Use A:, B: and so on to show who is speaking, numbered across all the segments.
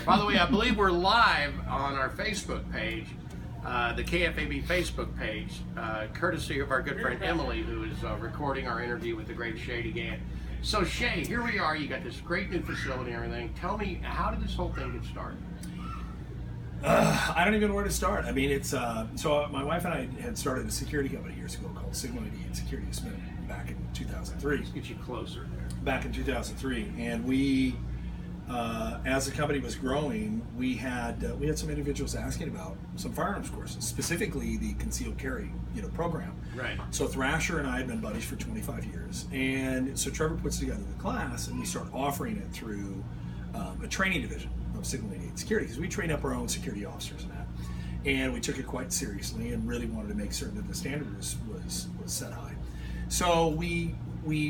A: By the way, I believe we're live on our Facebook page, the KFAB Facebook page, courtesy of our good friend Emily, who is recording our interview with the great Shea Degan. So Shea, here we are. You got this great new facility and everything. Tell me, how did this whole thing get started?
B: I don't even know where to start. I mean, it's so my wife and I had started a security company years ago called 88 Security back in 2003.
A: Let's get you closer there.
B: Back in 2003, and we, as the company was growing, we had some individuals asking about some firearms courses, specifically the concealed carry, program.
A: Right.
B: So Thrasher and I had been buddies for 25 years, and so Trevor puts together the class, and we start offering it through a training division of 88 Security, because we train up our own security officers and that, and we took it quite seriously and really wanted to make certain that the standard was set high. So we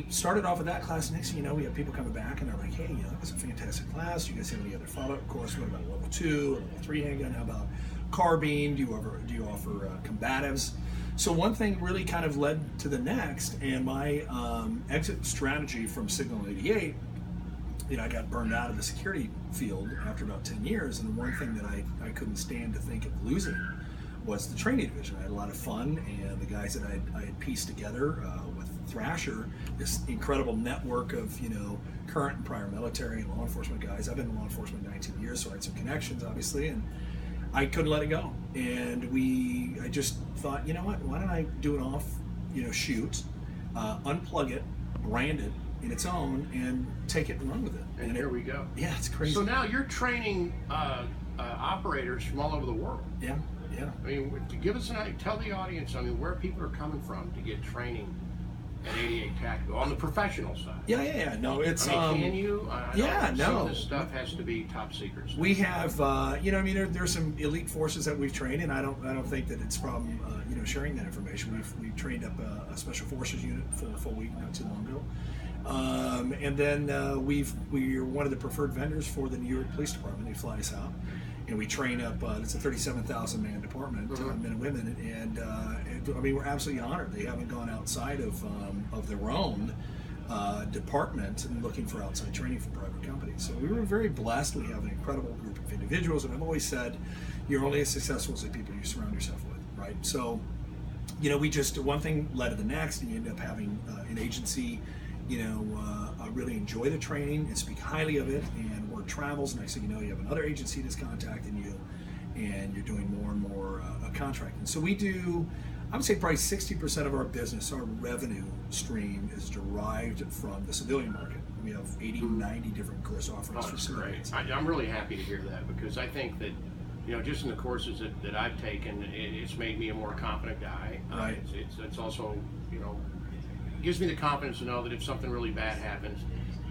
B: started off with that class. Next thing you know, we have people coming back and they're like, hey, that was a fantastic class. Do you guys have any other follow-up course? What about level 2, level 3 handgun? How about carbine? Do you offer combatives? So one thing really kind of led to the next, and my exit strategy from Signal 88, I got burned out of the security field after about 10 years, and the one thing that I couldn't stand to think of losing was the training division. I had a lot of fun, and the guys that I had pieced together with Thrasher, this incredible network of current and prior military and law enforcement guys. I've been in law enforcement 19 years, so I had some connections, obviously, and I couldn't let it go. And I just thought, you know what? Why don't I do an shoot, unplug it, brand it in its own, and take it and run with it.
A: And here we go.
B: Yeah, it's crazy.
A: So now you're training operators from all over the world.
B: Yeah.
A: I mean, to give us tell the audience, where people are coming from to get training at 88 Tactical on the professional side.
B: Yeah. No, it's.
A: Can you?
B: No.
A: Some of this stuff has to be top secret stuff.
B: We have, there's some elite forces that we've trained, and I don't think that it's a problem, sharing that information. We've trained up a special forces unit for a full week not too long ago, and then we're one of the preferred vendors for the New York Police Department. They fly us out. And we train up, it's a 37,000 man department, men and women, and we're absolutely honored. They haven't gone outside of their own department and looking for outside training from private companies. So we were very blessed. We have an incredible group of individuals, and I've always said, you're only as successful as the people you surround yourself with, right? So, we just, one thing led to the next, and you end up having an agency, really enjoy the training and speak highly of it, and word travels. Next thing you know, you have another agency that's contacting you, and you're doing more and more contracting. So we do, I would say probably 60% of our business, our revenue stream, is derived from the civilian market. We have 80, 90 different course offerings for civilians.
A: Great. I'm really happy to hear that, because I think that, just in the courses that I've taken, it's made me a more confident guy.
B: Right.
A: It's also, gives me the confidence to know that if something really bad happens,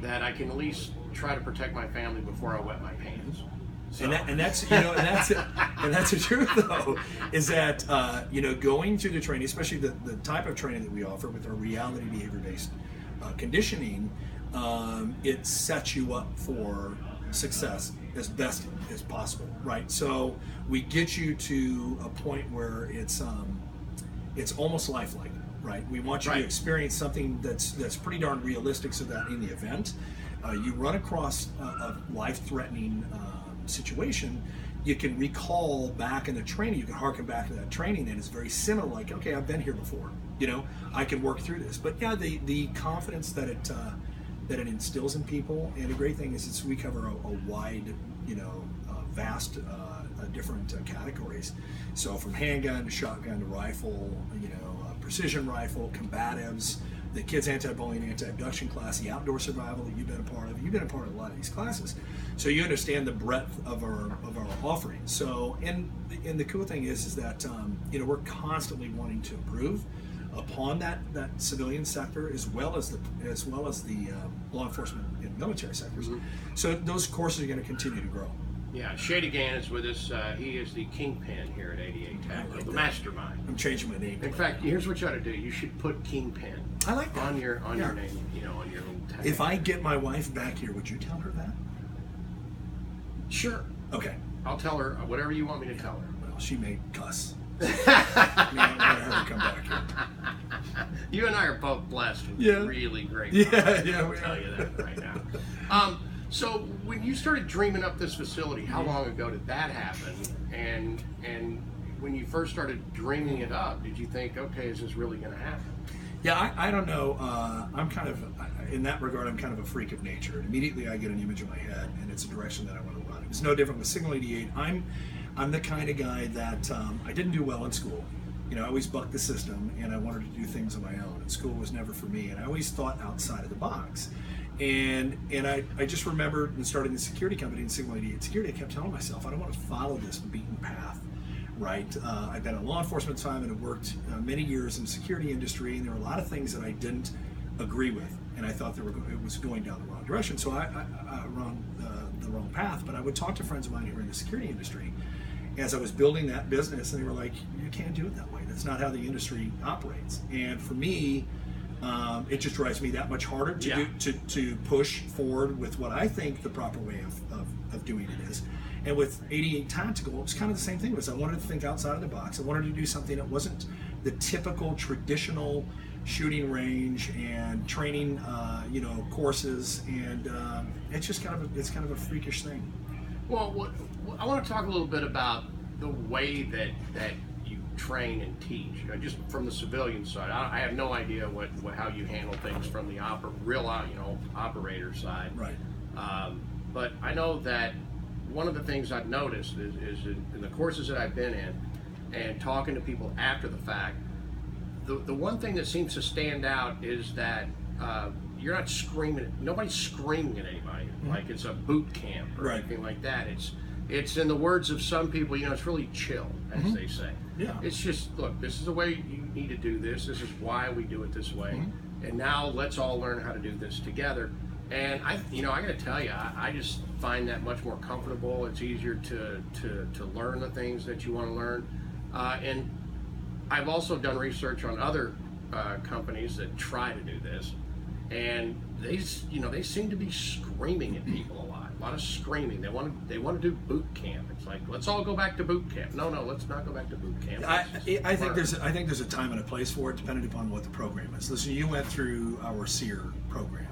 A: that I can at least try to protect my family before I wet my pants. So.
B: And that's the truth though, is that going through the training, especially the type of training that we offer with our reality behavior-based conditioning, it sets you up for success as best as possible, right? So we get you to a point where it's almost lifelike. Right, we want you to experience something that's pretty darn realistic, so that in the event you run across a life-threatening situation, you can recall back in the training. You can harken back to that training, and it's very similar. Like, okay, I've been here before. I can work through this. But yeah, the confidence that it instills in people, and the great thing is we cover a wide, vast different categories. So from handgun to shotgun to rifle, precision rifle, combatives, the kids anti-bullying, anti-abduction class, the outdoor survival that you've been a part of. You've been a part of a lot of these classes, so you understand the breadth of our offerings. So, and the cool thing is that we're constantly wanting to improve upon that civilian sector, as well as the law enforcement and military sectors. So those courses are going to continue to grow.
A: Yeah, Shea Degan is with us. He is the kingpin here at 88 Tactical, the mastermind.
B: I'm changing my name.
A: In fact, here's what you ought to do. You should put kingpin.
B: I like that.
A: On your name, on your little tag.
B: If I get my wife back here, would you tell her that?
A: Sure.
B: Okay.
A: I'll tell her whatever you want me to tell her.
B: Well, she may cuss. I want her to come back here.
A: You and I are both blessed with really great
B: Yeah,
A: I'll tell you that right now. So when you started dreaming up this facility, how long ago did that happen? And when you first started dreaming it up, did you think, okay, is this really going to happen?
B: Yeah, I don't know. I'm kind of, in that regard, I'm kind of a freak of nature. And immediately I get an image in my head, and it's a direction that I want to run. It's no different with Signal 88. I'm the kind of guy that I didn't do well in school. You know, I always bucked the system, and I wanted to do things on my own. And school was never for me, and I always thought outside of the box. And I just remember starting the security company in Signal 88 Security, I kept telling myself, I don't want to follow this beaten path, right? I've been in law enforcement time and have worked many years in the security industry, and there were a lot of things that I didn't agree with, and I thought it was going down the wrong direction, so the wrong path. But I would talk to friends of mine who were in the security industry as I was building that business, and they were like, you can't do it that way. That's not how the industry operates. And for me, it just drives me that much harder to push forward with what I think the proper way of doing it is. And with 88 Tactical, it was kind of the same thing. I wanted to think outside of the box. I wanted to do something that wasn't the typical traditional shooting range and training, courses. And it's kind of a freakish thing.
A: Well, I want to talk a little bit about the way that you train and teach, just from the civilian side. I have no idea how you handle things from the operator side.
B: Right.
A: But I know that one of the things I've noticed is in the courses that I've been in and talking to people after the fact, the one thing that seems to stand out is that you're not screaming. Nobody's screaming at anybody like it's a boot camp or anything like that. It's in the words of some people, it's really chill, as they say.
B: Yeah.
A: It's just, look, this is the way you need to do this. This is why we do it this way. And now let's all learn how to do this together. And I got to tell you, I just find that much more comfortable. It's easier to learn the things that you want to learn. And I've also done research on other companies that try to do this, and they seem to be screaming at people a lot of screaming. They want to do boot camp. It's like, let's all go back to boot camp. No, let's not go back to boot camp.
B: I think there's a time and a place for it, depending upon what the program is. Listen, you went through our SEER program,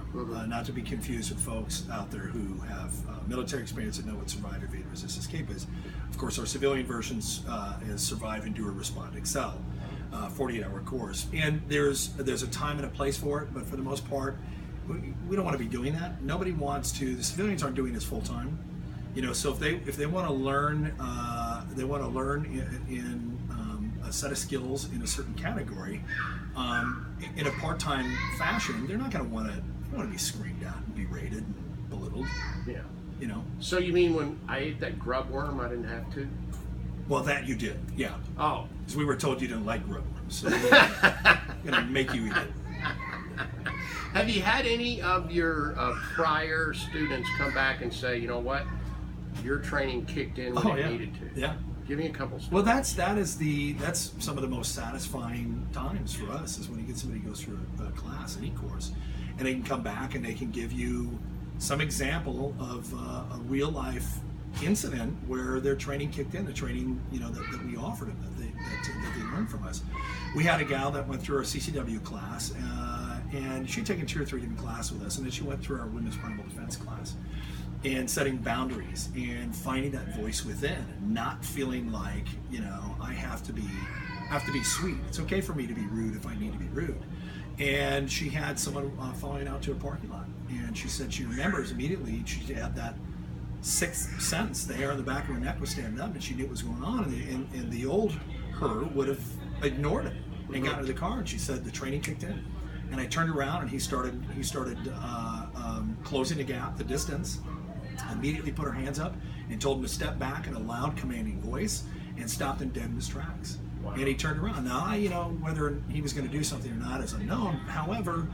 B: not to be confused with folks out there who have military experience and know what survive, evade, resist, escape is. Of course, our civilian versions is survive, endure, respond, excel. 48-hour course, and there's a time and a place for it, but for the most part, we don't want to be doing that. Nobody wants to. The civilians aren't doing this full time, So if they want to learn, in a set of skills in a certain category, in a part-time fashion. They're not going to want to be screamed at and berated and belittled.
A: Yeah.
B: So
A: you mean when I ate that grub worm, I didn't have to?
B: Well, that you did, yeah.
A: Oh.
B: Because we were told you didn't like grub worms, so we're going to make you eat it.
A: Have you had any of your prior students come back and say, you know what, your training kicked in when it needed to?
B: Yeah.
A: Give me a couple stories.
B: Well, that's some of the most satisfying times for us is when you get somebody who goes through a class, any course, and they can come back and they can give you some example of a real life incident where their training kicked in, the training that we offered them, that they learned from us. We had a gal that went through our CCW class, and she'd taken 2 or 3 different classes with us, and then she went through our women's primal defense class, and setting boundaries and finding that voice within, and not feeling like I have to be sweet. It's okay for me to be rude if I need to be rude. And she had someone following out to a parking lot, and she said she remembers immediately. She had that 6th sense, the hair on the back of her neck was standing up, and she knew what was going on, and the old her would have ignored it and got into the car, and she said the training kicked in, and I turned around and he started closing the gap, the distance, immediately put her hands up and told him to step back in a loud commanding voice, and stopped him dead in his tracks. Wow. And he turned around. Now, whether he was going to do something or not is unknown. However,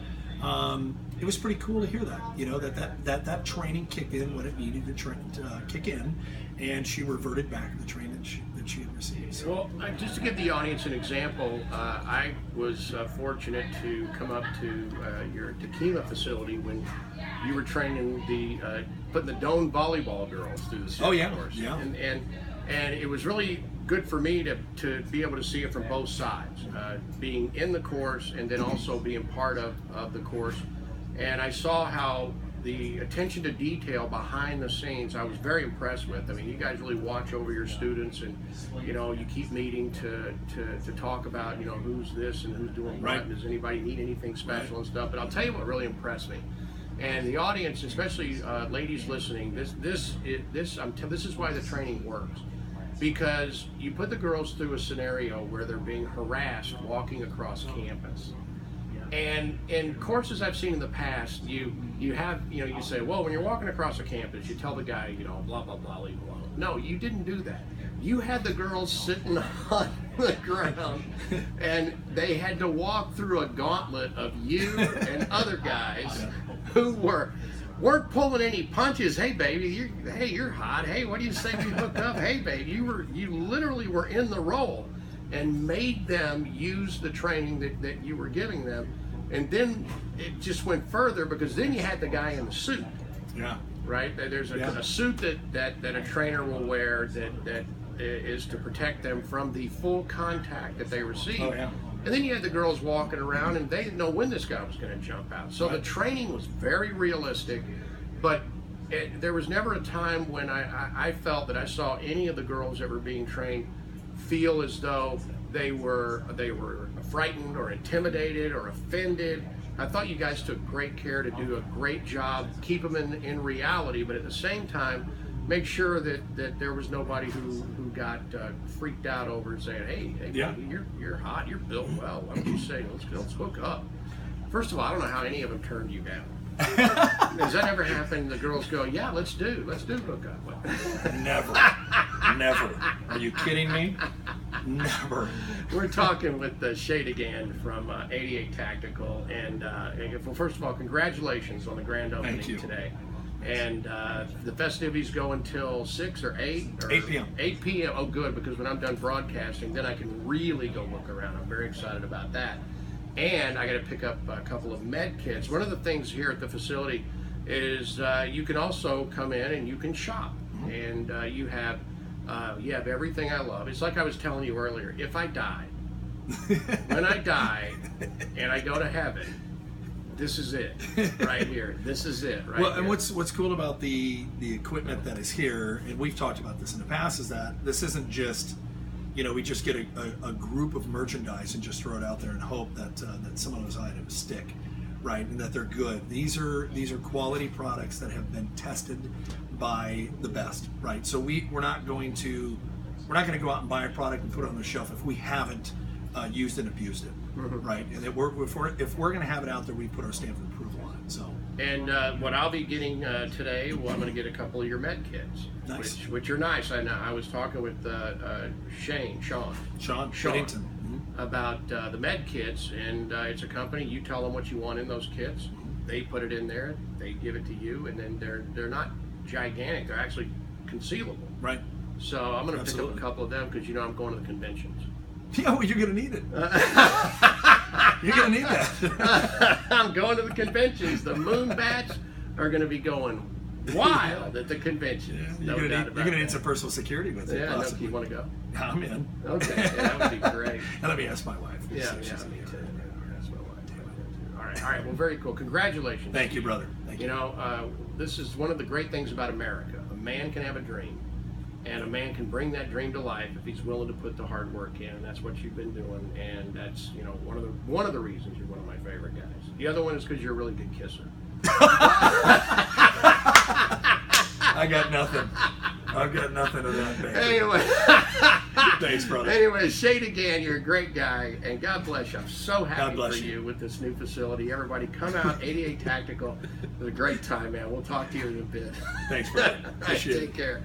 B: it was pretty cool to hear that, that training kicked in when it needed to kick in, and she reverted back to the training that she had received. So.
A: Well, just to give the audience an example, I was fortunate to come up to your Tequila facility when you were training putting the Doan volleyball girls through the course.
B: Yeah.
A: And it was really good for me to be able to see it from both sides, being in the course and then also being part of the course. And I saw how the attention to detail behind the scenes, I was very impressed with. I mean, you guys really watch over your students, and you keep meeting to talk about who's this and who's doing what, and does anybody need anything special and stuff. But I'll tell you what really impressed me, and the audience, especially ladies listening, this is why the training works. Because you put the girls through a scenario where they're being harassed walking across campus. And in courses I've seen in the past, you say, well, when you're walking across a campus, you tell the guy, blah, blah, blah, leave alone. No, you didn't do that. You had the girls sitting on the ground, and they had to walk through a gauntlet of you and other guys who weren't pulling any punches. Hey, baby, you're hot. Hey, what do you say we hook up? Hey, baby, you literally were in the role, and made them use the training that you were giving them. And then it just went further, because then you had the guy in the suit. Yeah. Right? There's a suit that a trainer will wear that is to protect them from the full contact that they receive. Oh, yeah. And then you had the girls walking around, and they didn't know when this guy was going to jump out. So the training was very realistic, but there was never a time when I felt that I saw any of the girls that were being trained feel as though they were frightened or intimidated or offended. I thought you guys took great care to do a great job, keep them in reality, but at the same time, make sure that there was nobody who got freaked out over it, saying, hey, you're hot, you're built well. Why don't you say, let's hook up? First of all, I don't know how any of them turned you down. Has that ever happened? The girls go, yeah, let's do hook up.
B: Never. Are you kidding me? Never.
A: We're talking with Shea Degan from 88Tactical, and well, first of all, congratulations on the grand opening today. And the festivities go until 6 or 8? Or
B: 8 p.m.
A: 8 p.m. Oh, good, because when I'm done broadcasting, then I can really go look around. I'm very excited about that. And I got to pick up a couple of med kits. One of the things here at the facility is you can also come in and you can shop. And you have everything I love. It's like I was telling you earlier, if I die, when I die and I go to heaven, this is it right here. This is it right
B: well,
A: here.
B: And what's cool about the equipment that is here, and we've talked about this in the past, is that this isn't just, we just get a group of merchandise and just throw it out there and hope that some of those items stick, right, and that they're good. These are quality products that have been tested by the best, right? So we're not going to go out and buy a product and put it on the shelf if we haven't used and abused it, right? And if we're going to have it out there, we put our stamp of approval on it. So.
A: And what I'll be getting today, I'm going to get a couple of your med kits, which are nice. I was talking with Sean
B: Whittington,
A: about the med kits, and it's a company. You tell them what you want in those kits, they put it in there, they give it to you, and then they're not gigantic. They're actually concealable.
B: Right.
A: So I'm going to pick up a couple of them because I'm going to the conventions.
B: Yeah, well, you're going to need it. You're going to need that.
A: I'm going to the conventions. The moon bats are going to be going wild at the conventions.
B: Yeah, you're going to need some personal security with it.
A: Yeah, no, you want to go?
B: I'm in.
A: Okay, that would be great.
B: And let me ask my wife.
A: Yeah, me too. That's my wife. All right. Well, very cool. Congratulations.
B: Thank you, brother. Thank you.
A: This is one of the great things about America. A man can have a dream, and a man can bring that dream to life if he's willing to put the hard work in. And that's what you've been doing, and that's one of the reasons you're one of my favorite guys. The other one is because you're a really good kisser.
B: I got nothing. I've got nothing of that, baby.
A: Anyway.
B: Thanks, brother.
A: Anyway, Shea Degan, you're a great guy, and God bless you. I'm so happy for you with this new facility. Everybody come out, 88Tactical. It was a great time, man. We'll talk to you in a bit.
B: Thanks, brother. Appreciate it.
A: Take care.